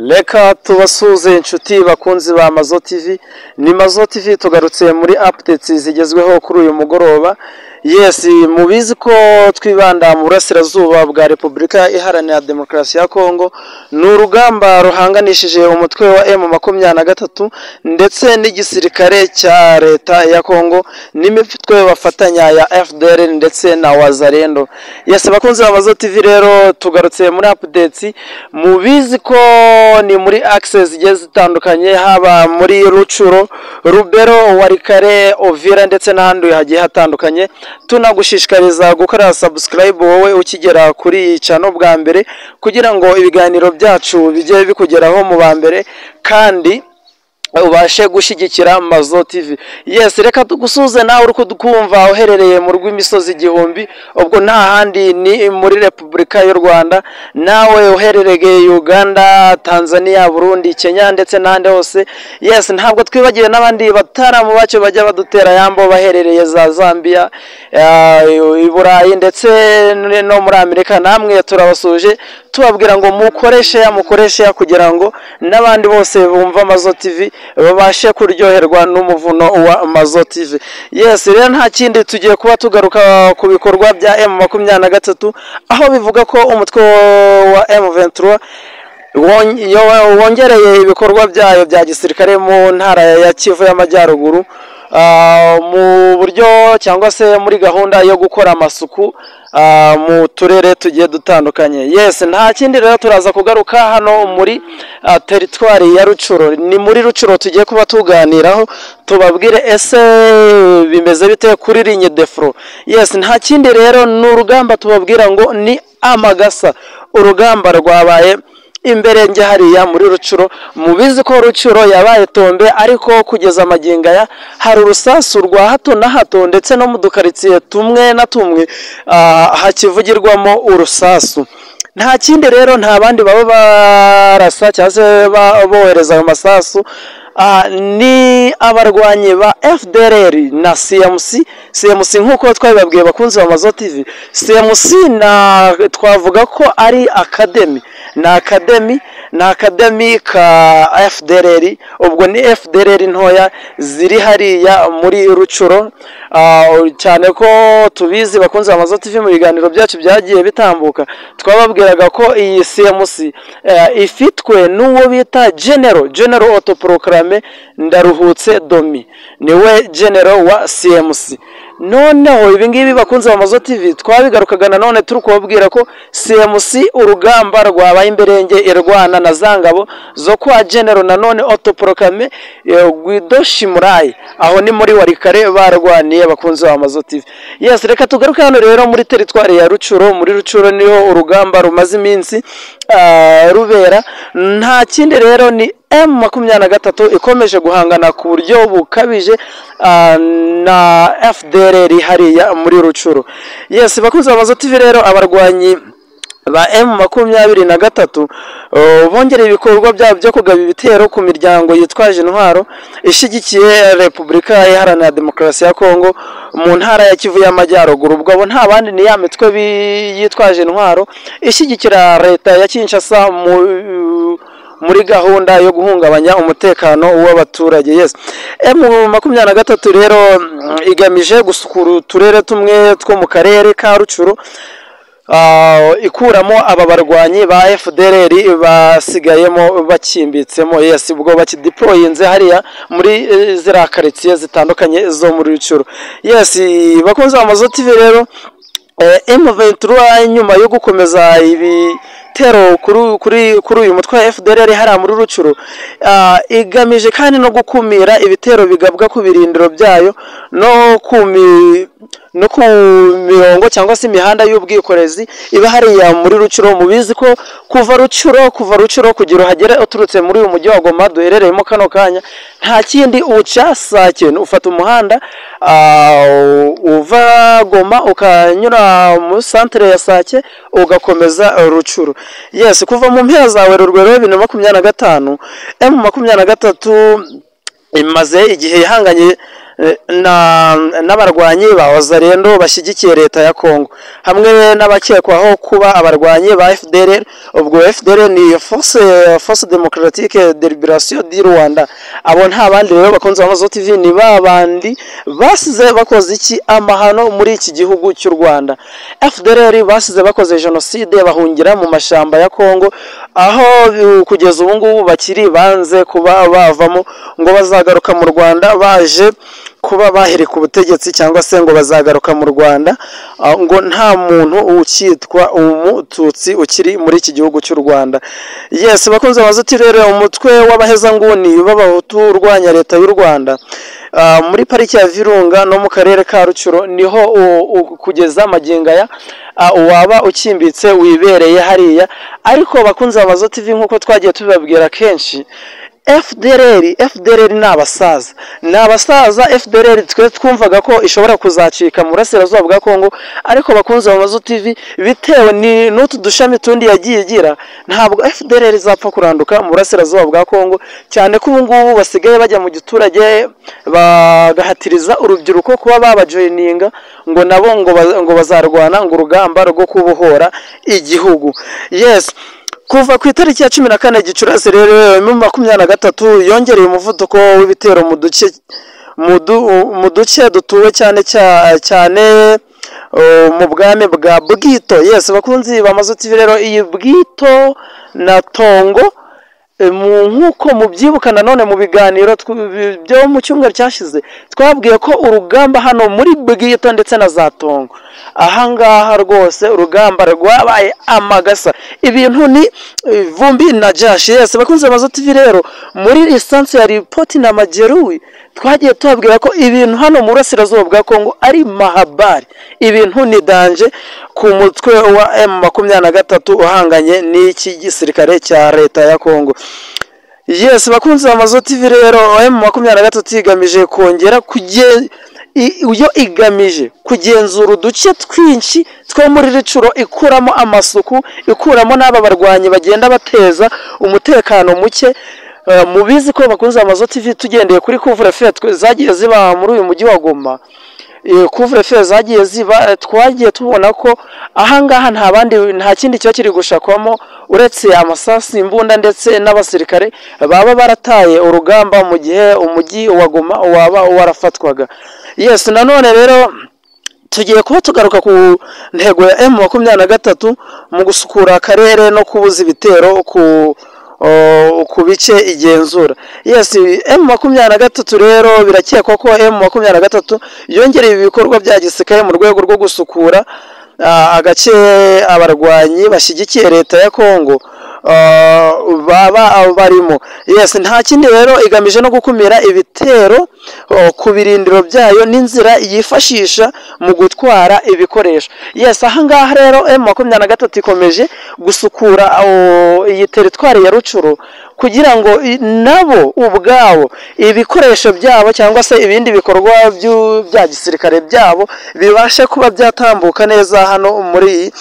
Reka tubasuze inshuti bakunzi ba Mazo TV. Ni Mazo TV tugarutse muri updates zigezweho kuri uyu mugoroba. Yes, mubizi ko twibanda mu burasirazuba bwa Repubulika Iharanira Demokarasi ya Kongo. N'urugamba ruhanganishije umutwe wa M23 ndetse n'igisirikare cya leta ya Kongo n'imitwe bafatanya ya FDR ndetse na Wazalendo. Yes, bakunzi ba Mazo TV rero tugarutse muri updates. Mubizi ko ni muri access zigiye zitandukanye, haba muri Rucuro, Rubero, Warikare, Ovira ndetse n'ahandi hagiye hatandukanye. Tunagushishikariza gukora subscribe wowe ukigera kuri channel bwa mbere kugira ngo ibiganiro byacu bijye bikugeraho mu ba mbere kandi ubashe gushyigikira Mazo TV. Yes, reka tugusuze nawe uri kudukumva uherereye mu rw'imisozi igihumbi, ubwo nta handi ni muri Repubulika y'u Rwanda, nawe uherereye Uganda, Tanzania, Burundi, Kenya ndetse n'ahandi hose. Yes, ntabwo twibagiwe n'abandi bataramu bacu bajya badutera yambo baherereye za Zambia, i Burayi ndetse no muri Amerika. Namwe turabasuje tubabwira ngo mukoreshe kugira ngo n'abandi bose bumva Mazo TV babashe kuryoherwa n'umuvuno wa Mazo TV. Yes, rero nta kindi tugiye kuba tugaruka ku bikorwa bya M23, aho bivuga ko umutwe wa M23 wongereye ibikorwa byayo bya gisirikare mu ntara ya Kivu y'Amajyaruguru, mu buryo cyangwa se muri gahunda yo gukora amasuku mu turere tugiye dutandukanye. Yes, nta kindi rero turaza kugaruka hano muri teritwari ya Rucuro. Ni muri Rucuro tugiye kuba tuganiraho tubabwire ese bimeze bite kuri ligne de front. Yes, nta kindi rero n'urugamba tubabwira ngo ni amagasa. Urugamba rwabaye imbere nge hariya muri Rucuro. Mubizi ko Rucuro yabaye tombe, ariko kugeza amagingaya hari urusasu rwa hato na hato ndetse no mu dukaritsiye tumwe na tumwe hakivugirwamo urusasu. Nta kindi rero, nta bandi baba barasa cyangwa se bohereza ayo masasu, ni abarwanyi ba FDLR na CMC nk'uko twabibabwiye bakunzi ba Mazo TV. CMC twavuga ko ari academy ka FDLR, ubwo ni FDLR ntoya ziri hariya muri Rucuro. Cyane ko tubizi bakunzi ba Mazo TV mu biganiro byacu byagiye bitambuka, twababwiraga ko iyi CMC ifitwe n'uwo bita General autoproclame Ndaruhutse Domi, niwe general wa CMC. Noneho ibingibi bakunze ba Mazo TV twabigarukaga nanone turi kubabwira ko CMC urugamba rwabaye imberenge irwana na zangabo zo kwa General nanone autoproclame Guido Shimurayi, aho ni muri Warikare barwaniye bakunze ba Mazo TV. Yes, reka tugaruke hano rero muri teritwari ya Rucuro. Muri Rucuro niho urugamba rumaze iminsi rubera. Nta kindi rero ni M23 ikomeje guhangana ku buryo bukabije na FDLR hariya muri Rucuro. Yes, bakunze Mazo TV rero abarwanyi ba M23 bongereye ibikorwa byabo byo kugaba ibitero ku miryango yitwaje intwaro ishigikiye Repubulika Iharanira Demokarasi ya Kongo mu ntara ya Kivu y'Amajyaruguru. Ubwo nta bandi ni ya mitwe yitwaje intwaro ishyigikira leta ya Kinshasa muri gahunda yo guhungabanya umutekano w'abaturage. Yes, M23 rero igamije gusukura uturere tumwe two mu karere ka Rucuro, ikuramo aba barwanyi ba FDLR basigayemo bakimbitsemo. Yes, ubwo bakideployinze hariya muri zira karitsiye zitandukanye zo muri Rucuro. Yes, bakunze Mazo TV rero M23 nyuma yo gukomeza ibitero kuri uyu mutwe wa FDLR hariya muri Rucuro, igamije kandi no gukumira ibitero bigabwa ku birindiro byayo no ku mirongo cyangwa se imihanda y'ubwikorezi iba hariya muri Rucuro. Mubizi ko kuva Rucuro kugira uhagere uturutse muri uyu mujyi wa Goma duherereyemo kano kanya, nta kindi uca Sake, ufata umuhanda uva Goma ukanyura mu centre ya Sake ugakomeza Rucuro. Yes, kuva mu mpera za Werurwe 2025 M23 imaze igihe ihanganye n'abarwanyi ba Wazalendo bashyigikiye leta ya Kongo hamwe n'abakekwaho kuba abarwanyi ba FDLR. Ubwo FDLR ni Force Democratique de Liberation du Rwanda. Abo nta bandi rero bakunze Amazo TV, ni babandi basize bakoze iki amahano muri iki gihugu cy'u Rwanda. FDLR basize bakoze genocide bahungira mu mashamba ya Kongo, aho kugeza ubu ngubu bakiri banze kuba bavamo ngo bazagaruka mu Rwanda baje kuba bahereka ubutegetsi, cyangwa se ngo bazagaruka mu Rwanda ngo nta muntu ukitwa umututsi ukiri muri iki gihugu cy'u Rwanda. Yes, bakunze Amazo TV rero, umutwe w'abahezanguni b'abahutu urwanya leta y'u Rwanda muri pariki ya Virunga no mu karere ka Rucuro niho kugeza magingo aya waba ukimbitse wibereye hariya. Ariko bakunze Amazo TV nkuko twagiye tubabwira kenshi, FDLR ni abasaza. FDLR twe twumvaga ko ishobora kuzacika mu burasirazuba bwa Kongo, ariko bakunze Amazo TV bitewe n'utu dushami tundi yagiye igira, ntabwo FDLR izapfa kuranduka mu burasirazuba bwa Kongo, cyane ko ubu ngubu basigaye bajya mu giturage bagahatiriza urubyiruko kuba babajoyininga ngo nabo ngo bazarwana ngo urugamba rwo kubohora igihugu. Yes, kuva ku itariki ya 14 Gicurasi rero 2023 yongereye umuvuduko w'ibitero mu duce dutuwe cyane mu bwami bwa Bwito. Yes, bakunzi b'Amazo TV rero, iyi Bwito na Tongo nkuko mubyibuka nanone mu biganiro byo mu cyumweru cyashize twabwiye ko urugamba hano muri Bwito ndetse na za Tongo ahangaha rwose urugamba rwabaye amagasa, ibintu ni vumbi na jashi. Yes, bakunze Amazo TV rero, muri lisansi ya report na Majeruwi twagiye tubabwira ko ibintu hano mu burasirazuba bwa Kongo ari mahabari, ibintu ni danje ku mutwe wa M23 uhanganye n'iki gisirikare cya leta ya Kongo. Yes, bakunze Amazo TV rero, M23 igamije kongera igamije kugenzura uduce twinshi two muri Rucuro, ikuramo amasuku, ikuramo n'aba barwanyi bagenda bateza umutekano muke. Mubizi ko bakunze Amazo TV tugendeye kuri couvre-feu zagiye ziba muri uyu mujyi wa Goma, couvre-feu zagiye ziba, twagiye tubona ko ahangaha nta kindi cyo kiri gushakwamo uretse amasasi, imbunda ndetse n'abasirikare baba barataye urugamba mu gihe umujyi wa Goma waba warafatwaga. Yes, nanone rero tugiye kuba tugaruka ku ntego ya M23 mu gusukura akarere no kubuza ibitero ku bice igenzura. Yes, M23 rero birakekwa ko M23 yongereye ibikorwa bya gisirikare mu rwego rwo gusukura agace abarwanyi bashyigikiye leta ya Kongo baba barimo. Yes, nta kindi rero igamije no gukumira ibitero ku birindiro byayo n'inzira yifashisha mu gutwara ibikoresho. Yes, ahangaha rero M23 ikomeje gusukura iyi teritwari ya Rucuro kugira ngo nabo ubwabo ibikoresho byabo cyangwa se ibindi bikorwa bya gisirikare byabo bibashe kuba byatambuka neza hano muri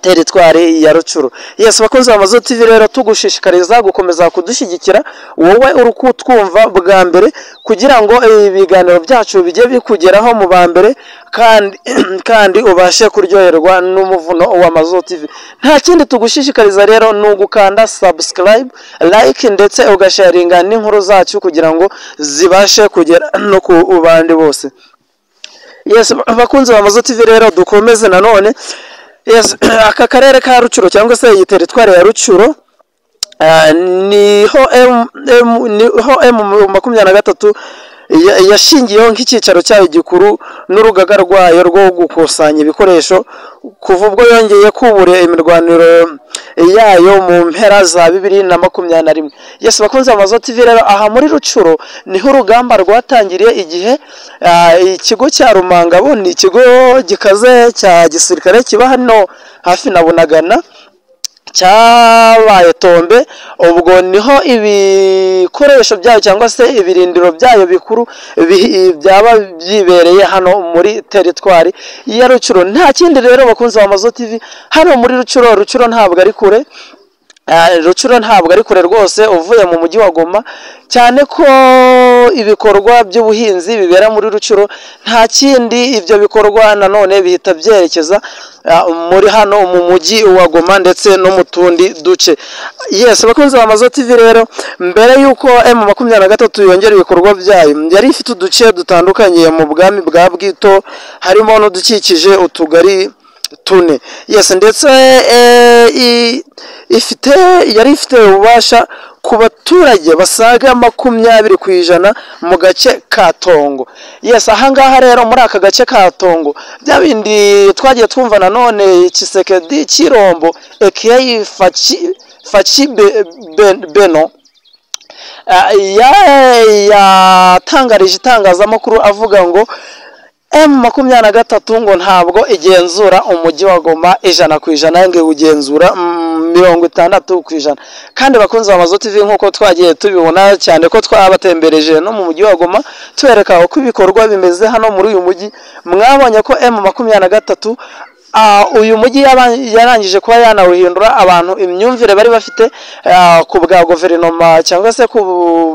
teritwari ya Rucuro. Yes, bakunze Amazo TV rero, tugushishikariza gukomeza kudushyigikira wowe uri kutwumva bwa mbere kugira ngo ibiganiro byacu bijye bikugeraho mu ba mbere kandi ubashe kuryoherwa n'umuvuno wa Amazo TV. Nta kindi tugushishikariza rero ni ugukanda subscribe, like ndetse ugasharinga n'inkuru zacu kugira ngo zibashe kugera no ku bandi bose. Yes, bakunze Amazo TV rero, dukomeze nanone. Yes, aka karere ka Rucuro cyangwa se iyi teritwari ya Rucuro niho M23 yashingiyeho nk'icyicaro cyayo gikuru n'urugaga rwayo rwo gukusanya ibikoresho kuva ubwo yongeye kubura imirwaniro yayo mu mpera za 2021. Yes, bakunze Amazo TV rero, aha muri Rucuro niho urugamba rwatangiriye igihe ikigo cya Rumangabo, ni ikigo gikaze cya gisirikare kiba hano hafi na Bunagana, cyabaye tombe. Ubwo niho ibikoresho byayo cyangwa se ibirindiro byayo bikuru byaba byibereye hano muri teritwari ya Rucuro. Nta kindi rero bakunze Amazo TV, hano muri Rucuro ntabwo ari kure. Rucuro ntabwo ari kure rwose uvuye mu mujyi wa Goma, cyane ko ibikorwa by'ubuhinzi bibera muri Rucuro, nta kindi ibyo bikorwa nanone bihita byerekeza muri hano mu mujyi wa Goma ndetse no mu tundi duce. Yes, bakunze ba Mazo TV rero, mbere yuko M23 yongera ibikorwa byayo, yari ifite uduce dutandukanye mu bwami bwa Bwito, harimo n'udukikije utugari tune. Yes, ndetse yari ifite ububasha ku baturage basaga 20% mu gace ka Tongo. Yes, ahangaha rero muri aka gace ka Tongo bya bindi twagiye twumva nanone Kisekedi Kirombo ekiyayi Fachi Beno yatangarije itangazamakuru avuga ngo M23 ngo ntabwo igenzura umujyi wa Goma 100%, ngo ugenzura 60%. kandi bakunze ba Mazo TV nkuko twagiye tubibona cyane ko twabatembereje no mu mujyi wa Goma tubereka uko ibikorwa bimeze hano muri uyu mujyi, mwabonye ko M23 uyu mujyi yarangije kuba yanawuhindura abantu imyumvire bari bafite ku bwa guverinoma cyangwa se ku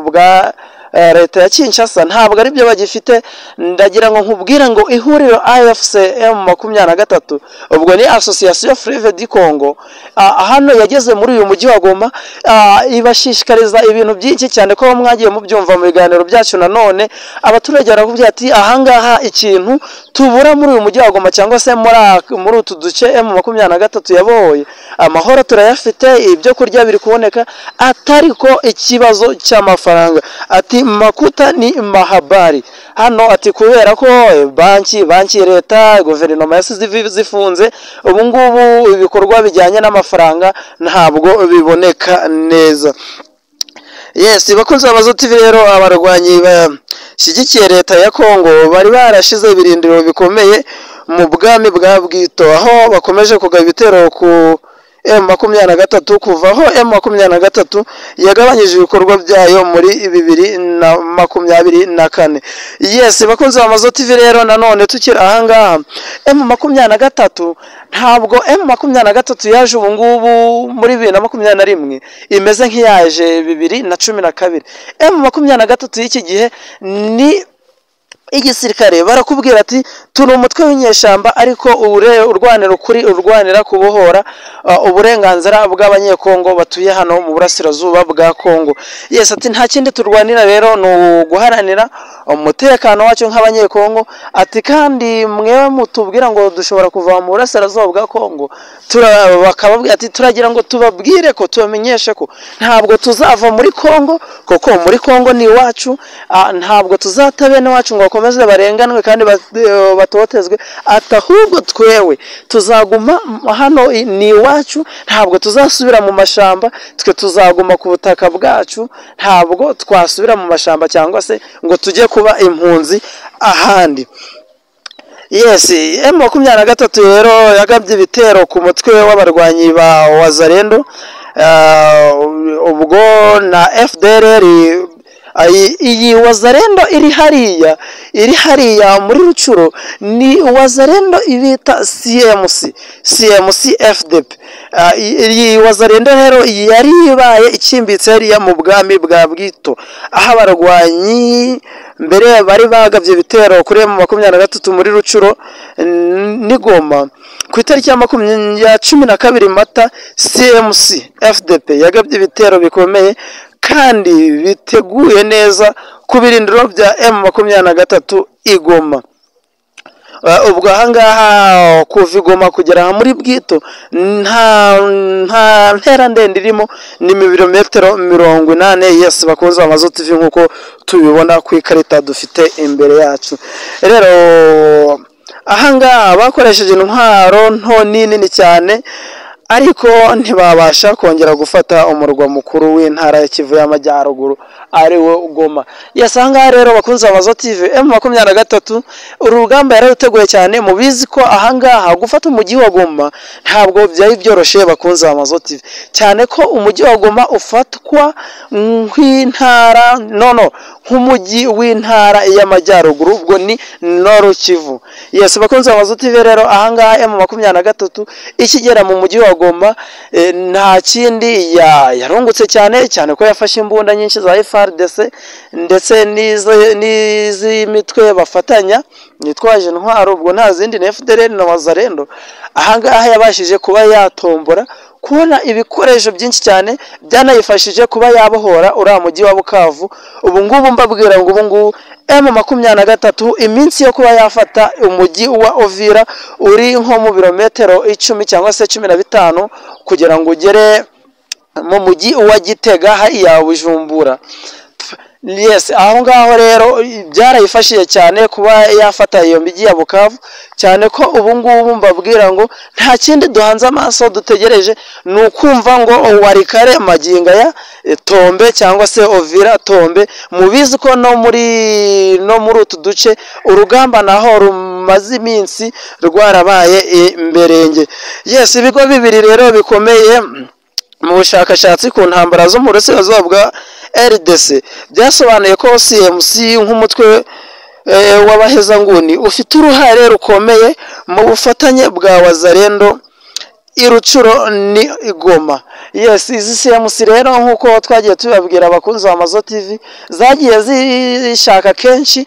bwa leta ya Kinshasa, ntabwo ari byo bagifite. Ndagira ngo nkubwire ngo ihuriro AFC M23, ubwo ni Association Fleuve du Congo, hano yageze muri uyu mujyi wa Goma, ibashishikariza ibintu byinshi cyane ko mwagiye mubyumva mu biganiro byacu. Nanone abaturage barakubwira ati ahangaha ikintu tubura muri uyu mujyi wa Goma cyangwa se muri utu duce M23 yabohoye, amahoro turayafite, ibyo kurya biri kuboneka, atariko ikibazo cy'amafaranga. Ati makuta ni mahabari hano, ati kubera ko banki leta guverinoma yasize zifunze, ubu ngubu ibikorwa bijyanye n'amafaranga ntabwo biboneka neza. Yes, bakunze ba Mazo TV rero, abarwanyi bashyigikiye leta ya Kongo bari barashize ibirindiro bikomeye mu bwami bwa Bwito, aho bakomeje kugaba ibitero ku M23 kuva aho M23 yagabanyije ibikorwa byayo muri 2024. Yes, bakunze ba Mazo TV rero, nanone tukiri ahangaha M23 ntabwo M23 yaje ubu ngubu muri 2021 imeze nk'iyaje 2012. M23 y'iki gihe ni igisirikare, barakubwira ati turi umutwe w'inyeshamba ariko urwanira kubohora uburenganzira bw'abanyekongo batuye hano mu burasirazuba bwa Kongo. Yes, ati nta kindi turwanira rero no guharanira umutekano wacu nk'abanyekongo. Ati kandi mwewe mutubwira ngo dushobora kuva mu burasirazuba bwa Kongo, bakababwira ati turagira ngo tubabwire ko tubamenyeshe ko ntabwo tuzava muri Kongo, koko muri Kongo ni iwacu, ntabwo tuzatabene wacu ngo bakomeze barenganwe kandi batotezwe. Atahubwo twewe tuzaguma hano ni iwacu, ntabwo tuzasubira mu mashamba, twe tuzaguma ku butaka bwacu, ntabwo twasubira mu mashamba cyangwa se ngo tujye kuba impunzi ahandi. Yes, M23 rero yagabye ibitero ku mutwe w'abarwanyi ba Wazalendo, ubwo na FDLR. Iyi Wazalendo iri hariya muri Rucuro ni Wazalendo ibita CMC FDP. Iyi Wazalendo rero yari ibaye ikimbitse hariya mu bwami bwa Bwito, aho abarwanyi mbere bari bagabye ibitero kuri M23 muri Rucuro ni Goma ku itariki ya 12 Mata. CMC FDP yagabye ibitero bikomeye kandi biteguye neza ku birindiro bya M23 igoma. Ubwo ahangaha kuva Igoma kugera muri Bwito nta ntera ndende irimo, ni ibirometero 80. Yes, bakunze Mazo TV nkuko tubibona ku ikarita dufite imbere yacu. Rero ahangaha bakoresheje intwaro nto nini cyane, ariko ntibabasha kongera gufata umurwa mukuru w'intara ya Kivu y'Amajyaruguru ariwe Goma. Yasanga rero bakunze Mazo TV M23 urugamba yararuteguye cyane, mubizi ko ahangaha gufata umujyi wa Goma ntabwo byari byoroshye bakunze Mazo TV, cyane ko umujyi wa Goma ufatwa nk'intara nk'umujyi w'intara y'Amajyaruguru, ubwo ni Nord Kivu. Yes, bakunze Mazo TV rero ahangaha M23 ikigera mu mujyi wa Goma nta kindi yarungutse cyane ko yafashe imbunda nyinshi za FARDC ndetse n'izimitwe bafatanya nitwaje intwaro, ubwo nta zindi na FDLR na Wazalendo. Ahangaha yabashije kuba yatombora kubona ibikoresho byinshi cyane byanayifashije kuba yabohora uriya mujyi wa Bukavu. Ubu ngubu mbabwira ngo ubu ngubu M23 iminsi yo kuba yafata umujyi wa Uvira uri nko mu birometero 10 cyangwa se 15 kugira ngo ugere mu mujyi wa Gitega hariya Bujumbura. Yes, aho ngaho rero byarayifashije cyane kuba yafata iyo migi ya Bukavu, cyane ko ubu ngubu mbabwira ngo nta kindi duhanze amaso dutegereje ni ukumva ngo Warikare maginga ya Tombe cyangwa se Uvira Tombe. Mubizi ko no muri utu duce urugamba naho rumaze iminsi rwarabaye imberenge. Yes, ibigo bibiri rero bikomeye mu bushakashatsi ku ntambara zo mu burasirazuba bwa RDC byasobanuye ko CMC nk'umutwe w'abahezanguni ufite uruhare rukomeye mu bufatanye bwa Wazalendo Irucuro ni Goma. Yes, izi CMC rero nkuko twagiye tubabwira abakunzi ba Mazo TV zagiye zishaka kenshi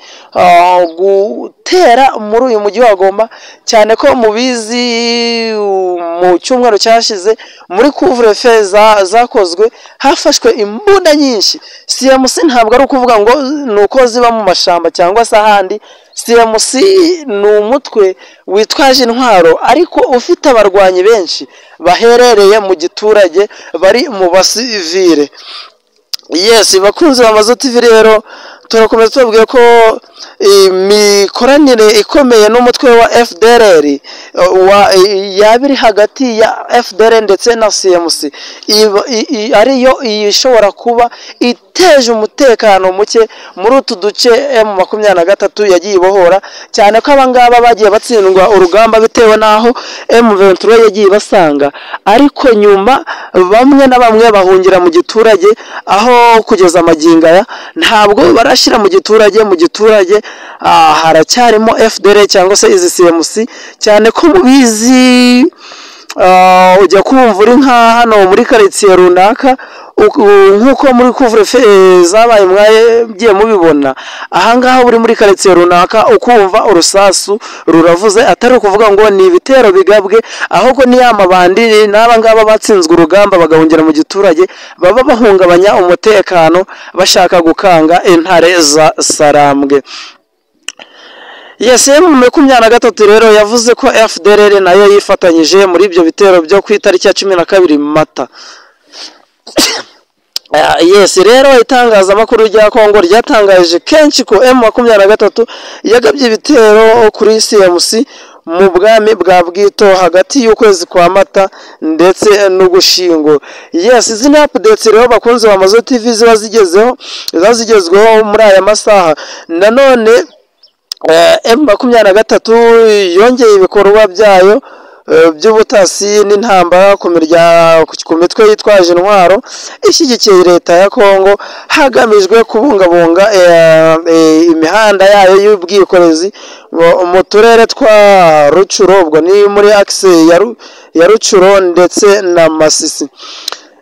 gutera muri uyu mujyi wa Goma, cyane ko mubizi mu cyumweru cyashize muri couvre-feu zakozwe hafashwe imbunda nyinshi. CMC ntabwo ari ukuvuga ngo nuko ziba mu mashamba cyangwa se ahandi. CMC ni umutwe witwaje intwaro ariko ufite abarwanyi benshi baherereye mu giturage bari mu basivile. Yes, bakunze bamaze TV rero turakomeza tubabwiye ko imikoranire ikomeye n'umutwe wa FDLR yabiri hagati ya FDLR ndetse na CMC ariyo ishobora kuba iteje umutekano muke muri utu duce M23 yagiye ibohora, cyane ko abangaba bagiye batsindwa urugamba bitewe naho M23 yagiye basanga, ariko nyuma bamwe na bamwe bahungira mu giturage aho kugeza amagingaya ntabwo barashira mu giturage haracyarimo FDLR cyangwa se izi CMC, cyane ko mubizi ujya kumva uri nka hano muri quartier runaka nkuko muri couvre-feu zabaye mwagiye mubibona. Ahangaha uri muri quartier runaka ukumva urusasu ruravuze, atari kuvuga ngo ni ibitero bigabwe, ahubwo ni amabandi n'abangaba batsinzwe urugamba bagahungira mu giturage baba bahungabanya umutekano bashaka gukanga intare za Sarambwe. Yes, M23 rero yavuze ko FDLR nayo yifatanyije muri ibyo bitero byo ku itariki ya 12 Mata. Yes, rero itangazamakuru rya Kongo ryatangaje kenshi ko M23 yagabye ibitero kuri CMC mu bwami bwa Bwito hagati y'ukwezi kwa Mata ndetse n'Ugushyingo. Yes, izi ni updates rero bakunze ba Mazo TV ziba zigezweho muri aya masaha. Nanone M23 yongeye ibikorwa byayo by'ubutasi n'intambara ku mitwe yitwaje intwaro ishyigikiye leta ya Kongo hagamijwe kubungabunga imihanda yayo y'ubwikorezi mu turere twa Rucuro, ubwo ni muri axe ya Rucuro ndetse na Masisi.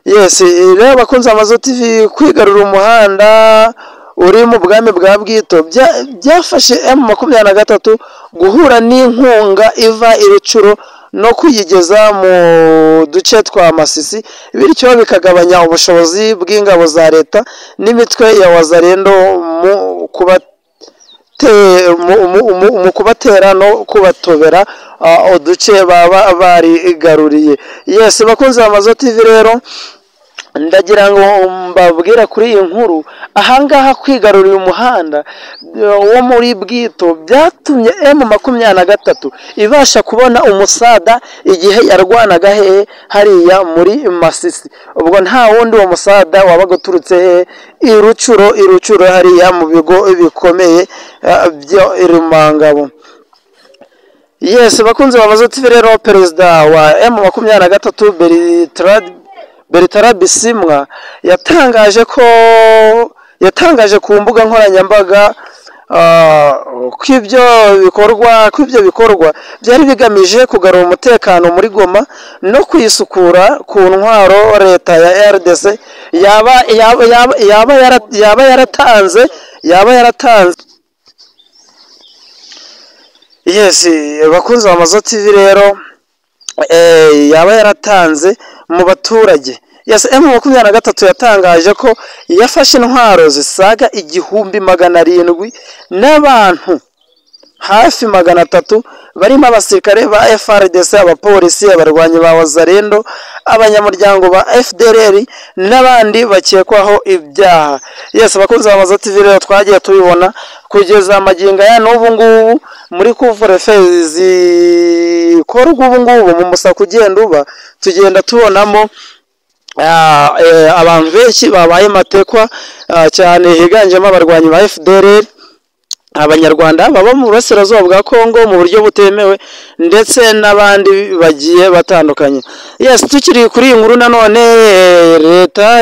Yes, rero bakunze Mazo TV kwigarura umuhanda uri mu bwami bwa Bwito byafashe M23 guhura n'inkunga iva Irucuro no kuyigeza mu duce twa Masisi, bityo bikagabanya ubushobozi bw'ingabo za leta n'imitwe ya Wazalendo mu kubatera no kubatobera uduce baba barigaruriye. Yes, bakunze Mazo TV rero ndagira ngo mbabwira kuri iyi nkuru. Ahangaha kwigarurira umuhanda wo muri Bwito byatumye M23 ibasha kubona umusada igihe yarwanaga hariya muri Masisi. Ubwo nta wundi wa musada wabaga uturutse Irucuro hariya mu bigo bikomeye byo Irumangabo. Yes, bakunze Mazo TV rero perezida wa M23 Bertrand Bisimwa yatangaje ku mbuga nkoranyambaga kw'ibyo bikorwa byari bigamije kugarura umutekano muri Goma no kuyisukura ku ntwaro leta ya RDC yaba yaratanze. Yes, bakunzi ba Mazo TV rero yaba yaratanze mu baturage. Yes, M23 yatangaje ko yafashe intwaro zisaga 1700 n'abantu hafi 300 barimo abasirikare ba FARDC, abapolisi, abarwanyi ba Wazalendo, abanyamuryango ba FDLR n'abandi bakekwaho ibyaha. Yes, bakunze Mazo TV rero twagiye tubibona kugeza amaginga ya n'ubu ngubu muri couvre-feu zikorwa ubu ngubu mu musako ugenda uba, tugenda tubonamo abantu benshi babaye matekwa cyane higanjemo abarwanyi ba FDLR, abanyarwanda baba mu burasirazuba bwa Kongo mu buryo butemewe ndetse n'abandi bagiye batandukanye. Yes, tukiri kuri iyi nkuru nanone leta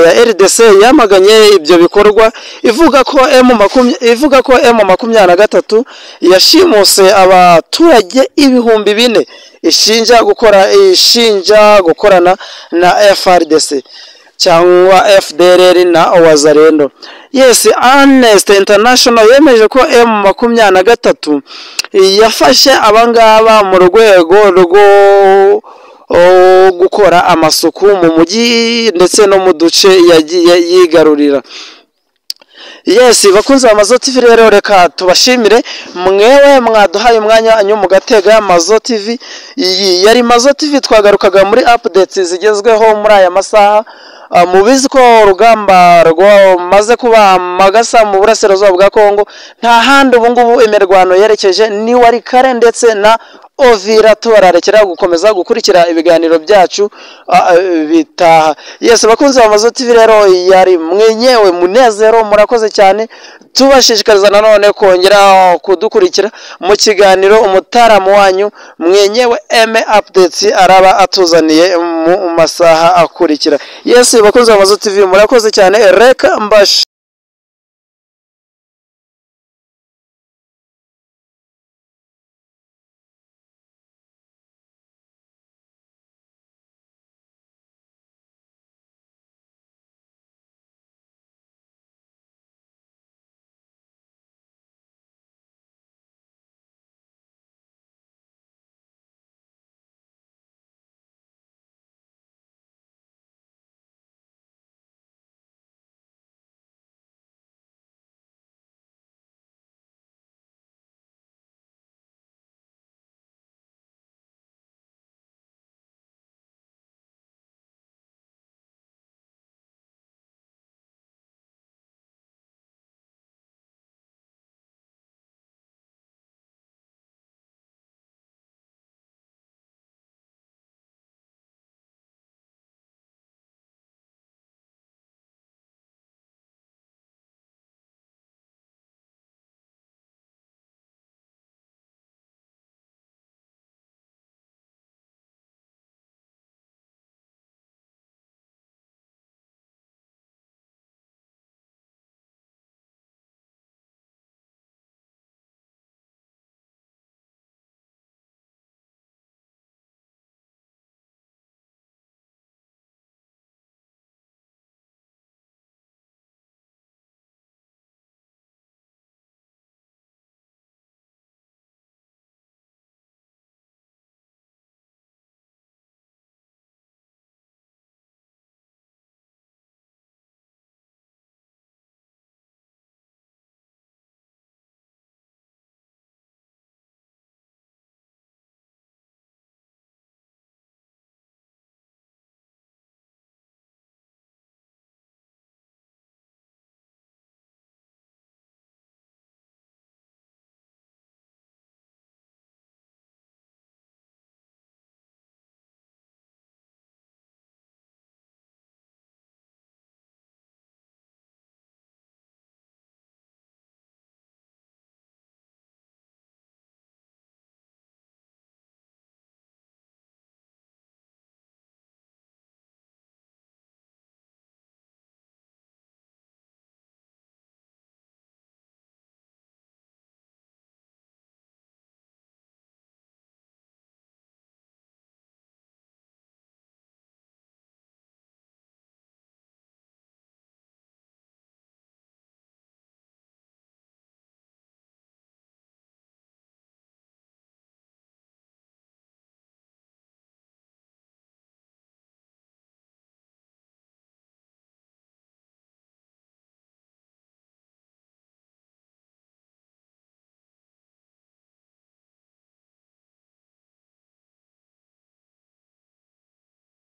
ya RDC yamaganye ibyo bikorwa ivuga ko M23 yashimuse abaturage 4,000 ishinja gukorana na FARDC cyangwa FDLR na Wazalendo. Yes, Amnesty International yemeje ko M23 yafashe abangaba mu rwego rwo gukora amasuku mu mujyi ndetse no mu duce yagiye yigarurira. Yes, bakunze Mazo TV rero reka tubashimire mwewe mwaduhaye umwanya anyu mugatega Mazo TV. Iyi yari Mazo TV, twagarukaga muri updates zigezweho muri aya masaha. Mubizi ko urugamba maze kuba magasa mu burasirazuba bwa Kongo, nta handi ubu ngubu imirwano yerekeje ni Warikare ndetse na Ovira. Tubararekera gukomeza gukurikira ibiganiro byacu bitaha. Yes, bakunze Mazo TV rero yari mwenyewe Munezero, murakoze cyane. Tubashishikariza nanone kongera kudukurikira mu kiganiro umutaramu wanyu mwenyewe Updates araba atuzaniye mu masaha akurikira. Yes, bakunze Mazo TV murakoze cyane, reka mbash